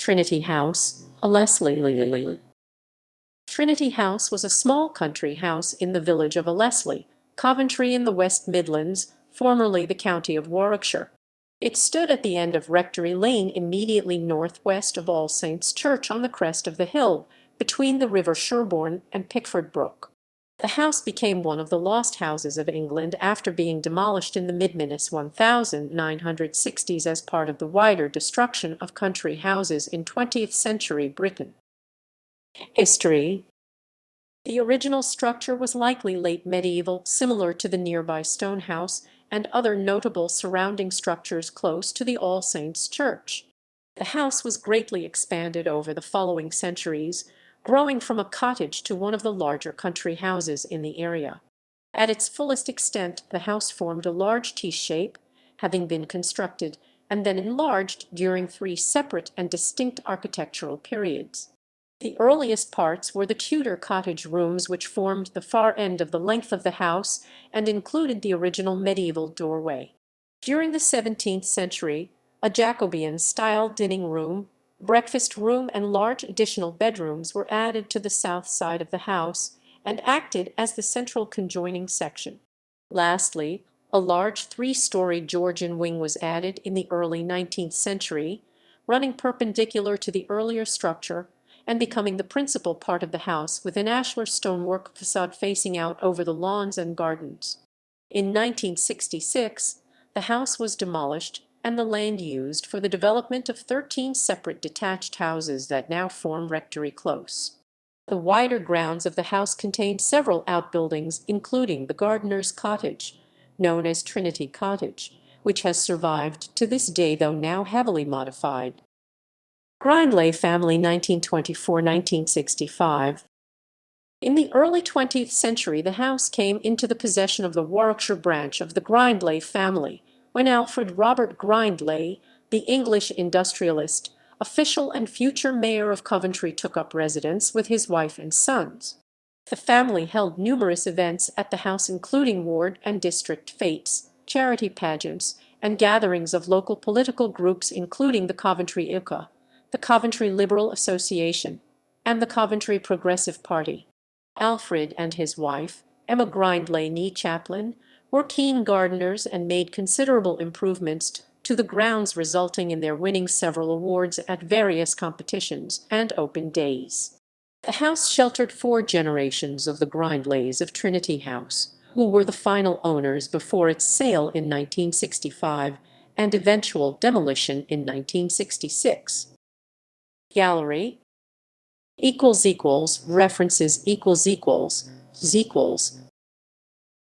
Trinity House, Allesley. Trinity House was a small country house in the village of Allesley, Coventry in the West Midlands, formerly the county of Warwickshire. It stood at the end of Rectory Lane immediately northwest of All Saints' Church on the crest of the hill, between the river Sherbourne and Pickford Brook. The house became one of the lost houses of England after being demolished in the mid-1960s as part of the wider destruction of country houses in 20th century Britain. History. The original structure was likely late medieval, similar to the nearby stone house and other notable surrounding structures close to the All Saints' Church. The house was greatly expanded over the following centuries, growing from a cottage to one of the larger country houses in the area. At its fullest extent, the house formed a large T-shape, having been constructed and then enlarged during three separate and distinct architectural periods. The earliest parts were the Tudor cottage rooms, which formed the far end of the length of the house and included the original medieval doorway. During the 17th century, a Jacobean-style dining room, breakfast room and large additional bedrooms were added to the south side of the house and acted as the central conjoining section. Lastly, a large three-story Georgian wing was added in the early 19th century, running perpendicular to the earlier structure and becoming the principal part of the house, with an ashlar stonework facade facing out over the lawns and gardens. In 1966, the house was demolished and the land used for the development of 13 separate detached houses that now form Rectory Close. The wider grounds of the house contained several outbuildings, including the gardener's cottage, known as Trinity Cottage, which has survived to this day though now heavily modified. Grindlay family 1924–1965. In the early 20th century, the house came into the possession of the Warwickshire branch of the Grindlay family, when Alfred Robert Grindlay, the English industrialist, official and future mayor of Coventry, took up residence with his wife and sons. The family held numerous events at the house, including ward and district fetes, charity pageants, and gatherings of local political groups including the Coventry ICA, the Coventry Liberal Association, and the Coventry Progressive Party. Alfred and his wife, Emma Grindlay née Chaplin, were keen gardeners and made considerable improvements to the grounds, resulting in their winning several awards at various competitions and open days. The house sheltered 4 generations of the Grindlays of Trinity House, who were the final owners before its sale in 1965 and eventual demolition in 1966. Gallery. References ==